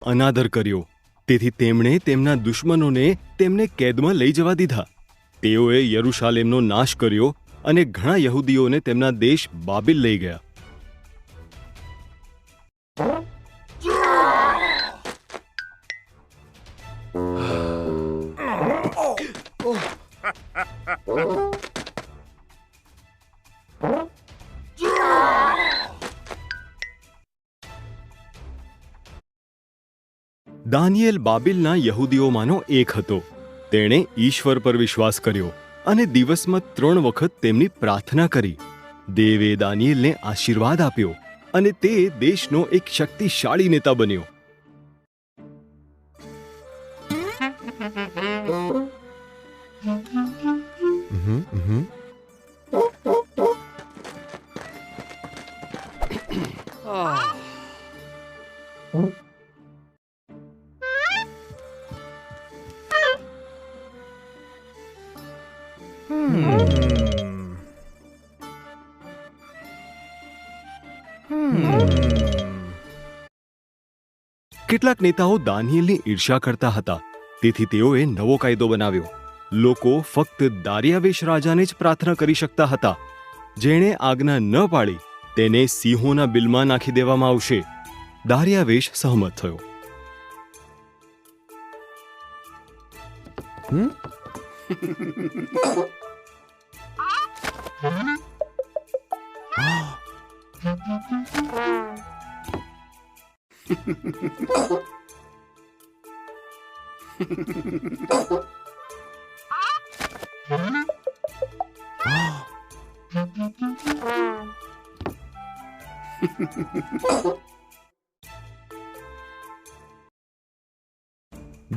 અનાદર કર્યો. તેથી તેમણે તેમના દુશ્મનોને તેમને કેદમાં લઈ જવા દીધા. તેઓએ યરૂશાલેમનો નાશ કર્યો અને ઘણા યહૂદીઓને તેમના દેશ બાબિલ લઈ ગયા. દાનિયેલ બાબિલના યહૂદીઓમાંનો એક હતો. તેણે ઈશ્વર પર વિશ્વાસ કર્યો અને દિવસમાં 3 વખત તેમની પ્રાર્થના કરી. દેવે દાનિયેલને આશીર્વાદ આપ્યો અને તે દેશનો એક શક્તિશાળી નેતા બન્યો. કેટલાક નેતાઓ દાનિયેલની ઈર્ષ્યા કરતા હતા. તેથી તેઓએ નવો કાયદો બનાવ્યો. લોકો ફક્ત દારિયાવેશ રાજાને જ પ્રાર્થના કરી શકતા હતા. જેણે આજ્ઞા ન પાડી તેને સિંહોના બિલમાં નાખી દેવામાં આવશે. દારિયાવેશ સહમત થયો.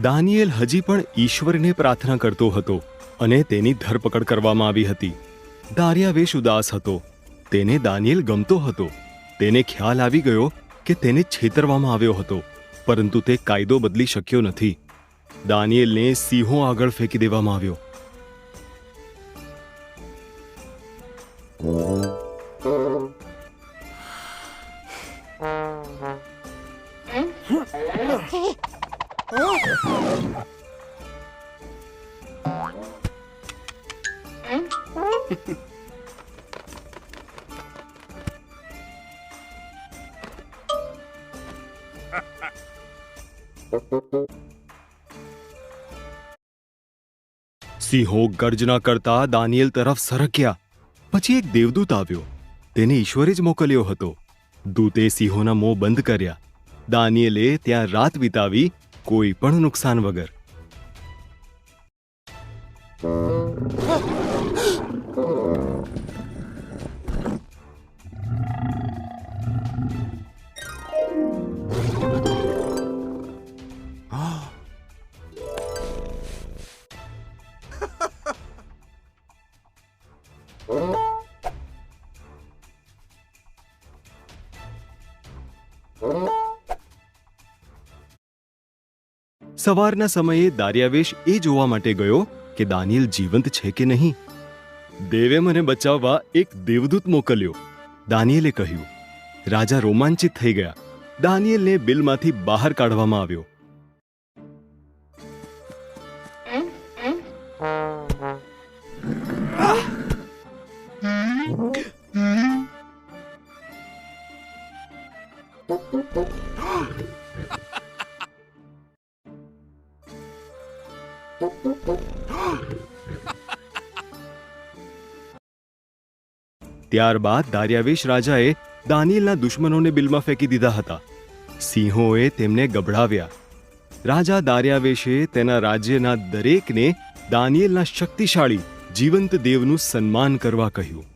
દાનિયેલ હજી પણ ઈશ્વરને પ્રાર્થના કરતો હતો અને તેની ધરપકડ કરવામાં આવી હતી. દારિયાવેશ ઉદાસ હતો. તેને દાનિયેલ ગમતો હતો. તેને ખ્યાલ આવી ગયો કે તેને છેતરવામાં આવ્યો હતો, પરંતુ તે કાયદો બદલી શક્યો નથી. દાનિયેલને સિંહો આગળ ફેંકી દેવામાં આવ્યો. સિંહો ગર્જના કરતા દાનિયેલ તરફ સરક્યા. પછી એક દેવદૂત આવ્યો. તેને ઈશ્વરે જ મોકલ્યો હતો. દૂતે સિંહોના મોં બંધ કર્યા. દાનિયેલે ત્યાં રાત વિતાવી, કોઈ પણ નુકસાન વગર. સવારના સમયે દારિયાવેશ એ જોવા માટે ગયો કે દાનિયેલ જીવંત છે કે નહીં. દેવે મને બચાવવા એક દેવદૂત મોકલ્યો. દાનિયેલે કહ્યું. રાજા રોમાંચિત થઈ ગયા. દાનિયેલને બિલમાંથી બહાર કાઢવામાં આવ્યો. ત્યારબાદ દારિયાવેશ રાજાએ દાનિયેલના દુશ્મનોને બિલમાં ફેંકી દીધા હતા. સિંહોએ તેમને ગભડાવ્યા. રાજા દારિયાવેશે તેના રાજ્યના દરેકને દાનિયેલના શક્તિશાળી જીવંત દેવનું સન્માન કરવા કહ્યું.